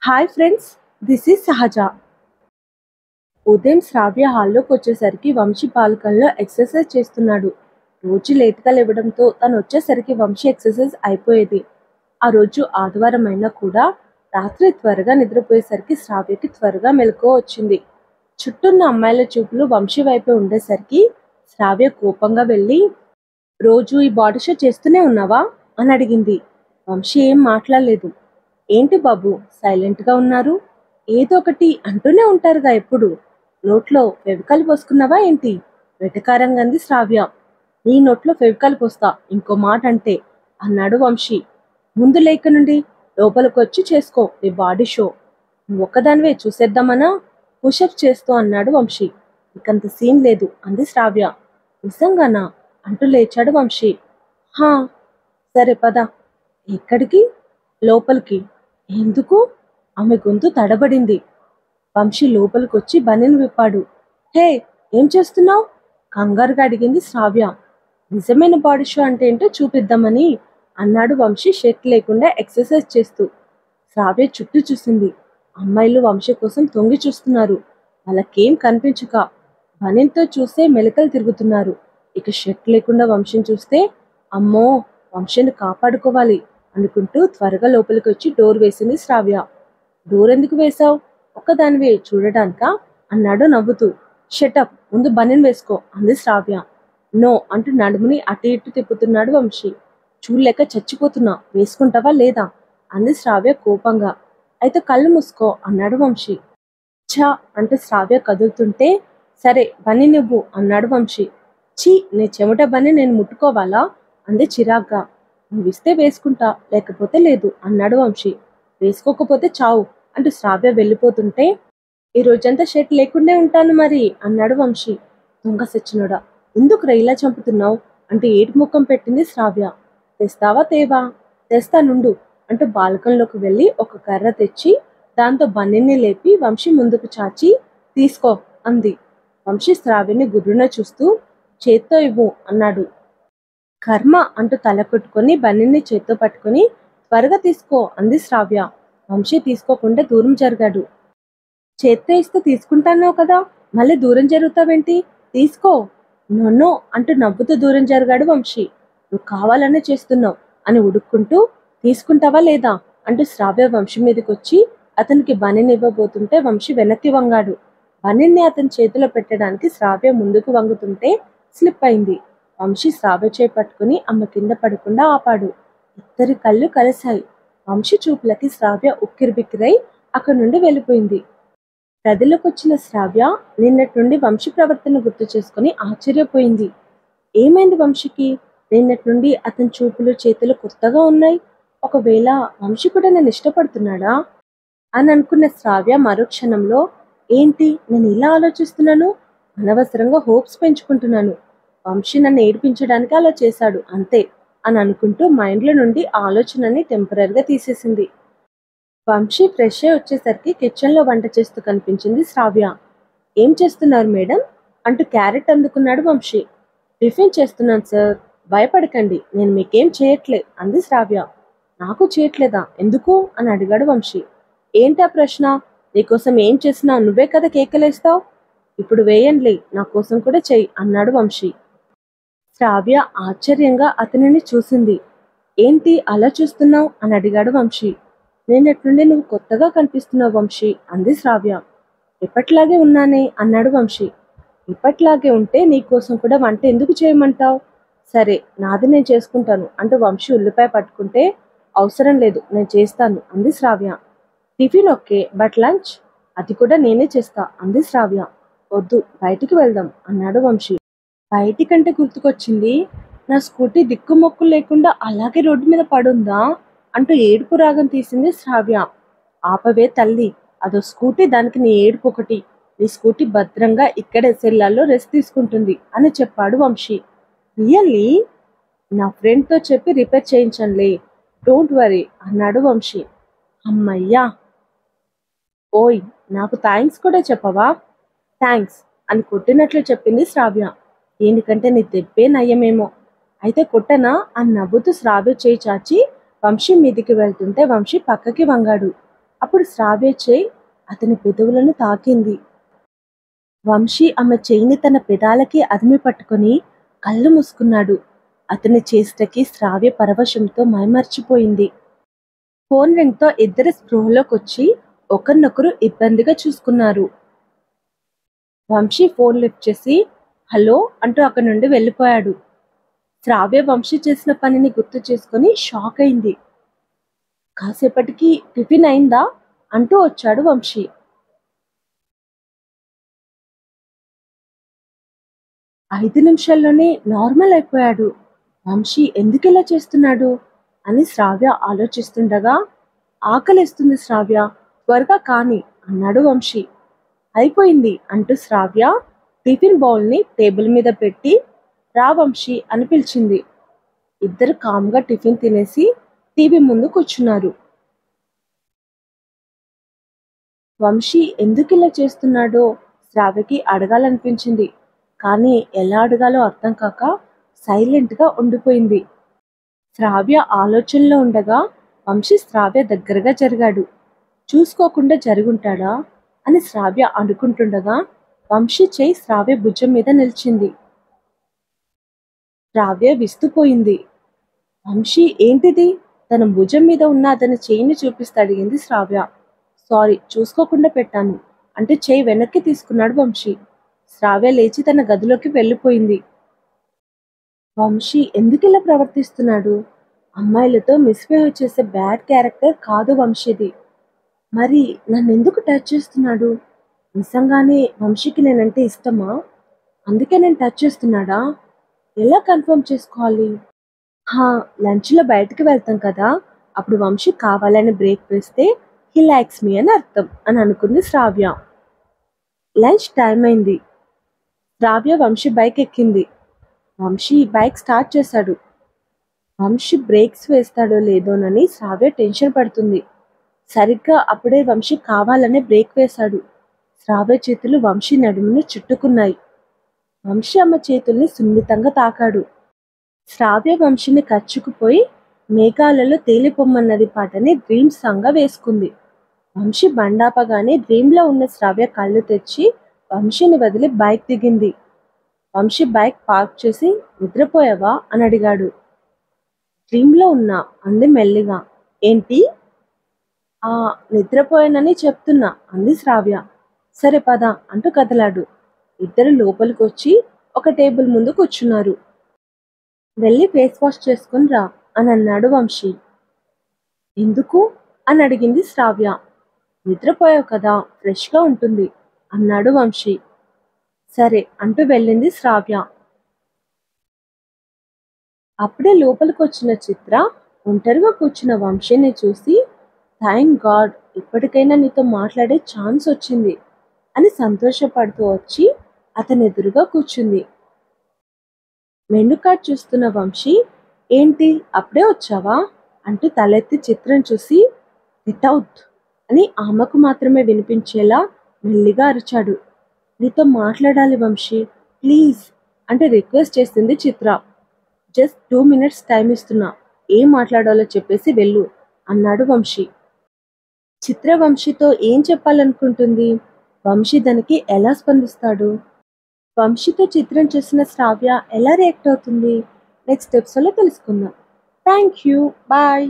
Hi friends, this is సహజ. ఉదయం శ్రావ్య హాల్లోకి వచ్చేసరికి వంశీ బాల్కనీలో ఎక్సర్సైజ్ చేస్తున్నాడు. రోజు లేట్గా లేవడంతో తను వచ్చేసరికి వంశీ ఎక్సర్సైజ్ అయిపోయేది. ఆ రోజు ఆదివారం అయినా కూడా రాత్రి త్వరగా నిద్రపోయేసరికి శ్రావ్యకి త్వరగా మెలకువ వచ్చింది. చుట్టూన్న అమ్మాయిల చూపులు వంశీ వైపే ఉండేసరికి శ్రావ్య కోపంగా వెళ్ళి, రోజు ఈ బాడీ షో చేస్తూనే ఉన్నావా అని అడిగింది. వంశీ ఏం మాట్లాడలేదు. ఏంటి బాబు సైలెంట్గా ఉన్నారు? ఏదో ఒకటి అంటూనే ఉంటారుగా ఎప్పుడు. నోట్లో ఫెవికాల్ పోసుకున్నావా ఏంటి? వెటకారంగా అంది శ్రావ్య. నీ నోట్లో ఫెవికాల్ పోస్తా ఇంకో మాట అంటే అన్నాడు వంశీ. ముందు లేక నుండి లోపలికి వచ్చి చేసుకో నీ బాడీ షో. నువ్వు ఒక్కదానివే చూసేద్దామనా? పుషప్ చేస్తూ అన్నాడు వంశీ. ఇకంత సీన్ లేదు అంది శ్రావ్య. నిజంగానా అంటూ లేచాడు వంశీ. హా, సరే పద. ఎక్కడికి? లోపలికి. ఎందుకు? ఆమె గొంతు తడబడింది. వంశీ లోపలికొచ్చి బనీను విప్పాడు. హే, ఏం చేస్తున్నావు? కంగారుగా అడిగింది శ్రావ్య. నిజమైన బాడీ షో అంటే ఏంటో చూపిద్దామని అన్నాడు వంశీ షర్ట్ లేకుండా ఎక్సర్సైజ్ చేస్తూ. శ్రావ్య చుట్టూ చూసింది. అమ్మాయిలు వంశీ కోసం తొంగి చూస్తున్నారు. వాళ్ళకేం కనిపించక బనీన్తో చూస్తే మెలికలు తిరుగుతున్నారు. ఇక షర్ట్ లేకుండా వంశీని చూస్తే అమ్మో, వంశీని కాపాడుకోవాలి అనుకుంటూ త్వరగా లోపలికి వచ్చి డోర్ వేసింది శ్రావ్య. డోర్ ఎందుకు వేశావు? ఒక్కదానివే చూడడానికా అన్నాడు నవ్వుతూ. షటప్, ముందు బనీన్ వేసుకో అంది శ్రావ్య. నో అంటూ నడుముని అటు ఇటు తిప్పుతున్నాడు వంశీ. చూడలేక చచ్చిపోతున్నా, వేసుకుంటావా లేదా అంది శ్రావ్య కోపంగా. అయితే కళ్ళు మూసుకో అన్నాడు వంశీ. ఛా అంటూ శ్రావ్య కదులుతుంటే సరే బనీన్ ఇవ్వు అన్నాడు వంశీ. ఛీ, నీ చెమట బని నేను ముట్టుకోవాలా అంది చిరాగ్గా. నువ్విస్తే వేసుకుంటా, లేకపోతే లేదు అన్నాడు వంశీ. వేసుకోకపోతే చావు అంటూ శ్రావ్య వెళ్ళిపోతుంటే ఈ రోజంతా షర్ట్ లేకుండే ఉంటాను మరి అన్నాడు వంశీ. దొంగ సచ్చినోడా, ఎందుకు ఇలా చంపుతున్నావు అంటూ ఏటి ముఖం పెట్టింది శ్రావ్య. తెస్తావా తేవా? తెస్తా నుండు అంటూ బాల్కన్లోకి వెళ్ళి ఒక కర్ర తెచ్చి దాంతో బన్నీని లేపి వంశీ ముందుకు చాచి తీసుకో అంది. వంశీ శ్రావ్యని గుర్రున చూస్తూ చేత్తో ఇవ్వు అన్నాడు. కర్మ అంటూ తల కొట్టుకొని బన్నీని చేత్తో పట్టుకొని త్వరగా తీసుకో అంది శ్రావ్య. వంశీ తీసుకోకుండా దూరం జరిగాడు. చేత్తో ఇస్తే తీసుకుంటాన్నావు కదా, మళ్ళీ దూరం జరుగుతావేంటి? తీసుకో. నో అంటూ నవ్వుతూ దూరం జరిగాడు వంశీ. నువ్వు కావాలనే చేస్తున్నావు అని ఉడుక్కుంటూ తీసుకుంటావా లేదా అంటూ శ్రావ్య వంశీ మీదకి వచ్చి అతనికి బనీని ఇవ్వబోతుంటే వంశీ వెనక్కి వంగాడు. బనీన్ని అతని చేతిలో పెట్టడానికి శ్రావ్య ముందుకు వంగుతుంటే స్లిప్ అయింది. వంశీ శ్రావ్య చేయి పట్టుకుని ఆమె కింద పడకుండా ఆపాడు. ఇద్దరి కళ్ళు కలిశాయి. వంశీ చూపులకి శ్రావ్య ఉక్కిరిబిక్కిరై అక్కడి నుండి వెళ్ళిపోయింది. గదిలోకి వచ్చిన శ్రావ్య నిన్నటి నుండి వంశీ ప్రవర్తన గుర్తు చేసుకుని ఆశ్చర్యపోయింది. ఏమైంది వంశీకి? నిన్నటి నుండి అతని చూపులు చేతులు కొత్తగా ఉన్నాయి. ఒకవేళ వంశీ కూడా నన్ను ఇష్టపడుతున్నాడా అని అనుకున్న శ్రావ్య మరో క్షణంలో ఏంటి నేను ఇలా ఆలోచిస్తున్నాను, అనవసరంగా హోప్స్ పెంచుకుంటున్నాను, వంశీ నన్ను ఏడిపించడానికి అలా చేశాడు అంతే అని అనుకుంటూ మైండ్లో నుండి ఆలోచనని టెంపరీగా తీసేసింది. వంశీ ఫ్రెష్ అయి వచ్చేసరికి కిచెన్లో వంట చేస్తూ కనిపించింది శ్రావ్య. ఏం చేస్తున్నారు మేడం అంటూ క్యారెట్ అందుకున్నాడు వంశీ. టిఫిన్ చేస్తున్నాను సార్, భయపడకండి, నేను మీకేం చేయట్లే అంది శ్రావ్య. నాకు చేయట్లేదా, ఎందుకు అని అడిగాడు వంశీ. ఏంటా ప్రశ్న? నీకోసం ఏం చేసినా నువ్వే కదా కేకలేస్తావు. ఇప్పుడు వేయండి, నా కోసం కూడా చెయ్యి అన్నాడు వంశీ. శ్రావ్య ఆశ్చర్యంగా అతనిని చూసింది. ఏంటి అలా చూస్తున్నావు అని అడిగాడు వంశీ. నేనెట్లుండి నువ్వు కొత్తగా కనిపిస్తున్నావు వంశీ అంది శ్రావ్య. ఎప్పట్లాగే ఉన్నానే అన్నాడు వంశీ. ఇప్పట్లాగే ఉంటే నీకోసం కూడా వంట ఎందుకు చేయమంటావు? సరే నాది నేను చేసుకుంటాను అంటూ వంశీ ఉల్లిపాయ పట్టుకుంటే అవసరం లేదు, నేను చేస్తాను అంది శ్రావ్య. టిఫిన్ ఓకే, బట్ లంచ్ అది కూడా నేనే చేస్తా అంది శ్రావ్య. వద్దు, బయటికి వెళ్దాం అన్నాడు వంశీ. బయటికంటే గుర్తుకొచ్చింది, నా స్కూటీ దిక్కుమొక్కు లేకుండా అలాగే రోడ్డు మీద పడుందా అంటూ ఏడుపు రాగం తీసింది శ్రావ్య. ఆపవే తల్లి, అదో స్కూటీ, దానికి నీ ఏడుపు ఒకటి. నీ స్కూటీ భద్రంగా ఇక్కడే సెల్లాల్లో రెస్ట్ తీసుకుంటుంది అని చెప్పాడు వంశీ. రియల్లీ? నా ఫ్రెండ్తో చెప్పి రిపేర్ చేయించనులే, డోంట్ వరీ అన్నాడు వంశీ. అమ్మయ్యా. ఓయ్, నాకు థ్యాంక్స్ కూడా చెప్పవా? థ్యాంక్స్ అని కొట్టినట్లు చెప్పింది శ్రావ్య. దీనికంటే నీ దెబ్బే నయ్యమేమో. అయితే కొట్టనా అని నవ్వుతూ శ్రావ్య చేయి చాచి వంశీ మీదికి వెళ్తుంటే వంశీ పక్కకి వంగాడు. అప్పుడు శ్రావ్య చేయి అతని పెదవులను తాకింది. వంశీ ఆమె చేయిని తన పెదాలకి అదిమి పట్టుకొని కళ్ళు మూసుకున్నాడు. అతని చేష్టకి శ్రావ్య పరవశంతో మైమర్చిపోయింది. ఫోన్ రింగ్తో ఇద్దరు స్పృహలోకొచ్చి ఒకరినొకరు ఇబ్బందిగా చూసుకున్నారు. వంశీ ఫోన్ లిఫ్ట్ చేసి హలో అంటూ అక్కడి నుండి వెళ్ళిపోయాడు. శ్రావ్య వంశీ చేసిన పనిని గుర్తు చేసుకుని షాక్ అయింది. కాసేపటికి టిఫిన్ అయిందా అంటూ వచ్చాడు వంశీ. 5 నిమిషాల్లోనే నార్మల్ అయిపోయాడు. వంశీ ఎందుకిలా చేస్తున్నాడు అని శ్రావ్య ఆలోచిస్తుండగా ఆకలేస్తుంది శ్రావ్య, త్వరగా కాని అన్నాడు వంశీ. అయిపోయింది అంటూ శ్రావ్య టిఫిన్ బౌల్ని టేబుల్ మీద పెట్టి రా వంశీ అని పిలిచింది. ఇద్దరు కామ్గా టిఫిన్ తినేసి టీవీ ముందు కూర్చున్నారు. వంశీ ఎందుకిలా చేస్తున్నాడో శ్రావ్యకి అడగాలనిపించింది. కానీ ఎలా అడగాలో అర్థం కాక సైలెంట్గా ఉండిపోయింది. శ్రావ్య ఆలోచనలో ఉండగా వంశీ శ్రావ్య దగ్గరగా జరిగాడు. చూసుకోకుండా జరుగుంటాడా అని శ్రావ్య అనుకుంటుండగా వంశీ చేయి శ్రావ్య భుజం మీద నిలిచింది. శ్రావ్య విస్తుపోయింది. వంశీ ఏంటిది? తన భుజం మీద ఉన్న అతని చేయిని చూపిస్తూ అడిగింది శ్రావ్య. సారీ, చూసుకోకుండా పెట్టాను అంటే చేయి వెనక్కి తీసుకున్నాడు వంశీ. శ్రావ్య లేచి తన గదిలోకి వెళ్ళిపోయింది. వంశీ ఎందుకిలా ప్రవర్తిస్తున్నాడు? అమ్మాయిలతో మిస్బిహేవ్ చేసే బ్యాడ్ క్యారెక్టర్ కాదు వంశీది. మరి నన్నెందుకు టచ్ చేస్తున్నాడు? నిజంగానే వంశీకి నేనంటే ఇష్టమా? అందుకే నేను టచ్ చేస్తున్నాడా? ఎలా కన్ఫర్మ్ చేసుకోవాలి? లంచ్లో బయటకు వెళ్తాం కదా, అప్పుడు వంశీ కావాలని బ్రేక్ వేస్తే హీ లైక్స్ మీ అని అర్థం అని అనుకుంది శ్రావ్య. లంచ్ టైం అయింది. శ్రావ్య వంశీ బైక్ ఎక్కింది. వంశీ బైక్ స్టార్ట్ చేశాడు. వంశీ బ్రేక్స్ వేస్తాడో లేదోనని శ్రావ్య టెన్షన్ పడుతుంది. సరిగ్గా అప్పుడే వంశీ కావాలనే బ్రేక్ వేశాడు. శ్రావ్య చేతులు వంశీ నడుమును చుట్టుకున్నాయి. వంశీ ఆమె చేతుల్ని సున్నితంగా తాకాడు. శ్రావ్య వంశీని కచ్చుకుపోయి మేఘాలలో తేలిపొమ్మన్నది పాటని డ్రీమ్ సాంగ్గా వేసుకుంది. వంశీ బండాపగానే డ్రీమ్లో ఉన్న శ్రావ్య కళ్ళు తెచ్చి వంశీని వదిలి బైక్ దిగింది. వంశీ బైక్ పార్క్ చేసి నిద్రపోయావా అని అడిగాడు. డ్రీమ్లో ఉన్నా అంది మెల్లిగా. ఏంటి? నిద్రపోయానని చెప్తున్నా అంది శ్రావ్య. సరే పద అంటూ కదలాడు. ఇద్దరు లోపలికి వచ్చి ఒక టేబుల్ ముందు కూర్చున్నారు. వెళ్ళి ఫేస్ వాష్ చేసుకుని రా అని అన్నాడు వంశీ. ఎందుకు అని అడిగింది శ్రావ్య. నిద్రపోయావు కదా, ఫ్రెష్గా ఉంటుంది అన్నాడు వంశీ. సరే అంటూ వెళ్ళింది శ్రావ్య. అప్పుడే లోపలికి వచ్చిన చిత్ర ఒంటరిగా కూర్చున్న వంశీని చూసి థ్యాంక్ గాడ్ ఇప్పటికైనా నీతో మాట్లాడే ఛాన్స్ వచ్చింది అని సంతోషపడుతూ వచ్చి అతని ఎదురుగా కూర్చుంది. మెనూ కార్డ్ చూస్తున్న వంశీ ఏంటి అప్పుడే వచ్చావా అంటూ తలెత్తి చిత్రం చూసి గెట్ అవుట్ అని ఆమెకు మాత్రమే వినిపించేలా మెల్లిగా అరిచాడు. నీతో మాట్లాడాలి వంశీ, ప్లీజ్ అంటే రిక్వెస్ట్ చేసింది చిత్ర. జస్ట్ 2 minutes టైం ఇస్తున్నా, ఏం మాట్లాడాలో చెప్పేసి వెళ్ళు అన్నాడు వంశీ. చిత్ర వంశీతో ఏం చెప్పాలనుకుంటుంది? వంశీ దానికి ఎలా స్పందిస్తాడు? వంశీతో చిత్రం చేసిన శ్రావ్య ఎలా రియాక్ట్ అవుతుంది? నెక్స్ట్ ఎపిసోడ్లో తెలుసుకుందాం. Thank you, bye.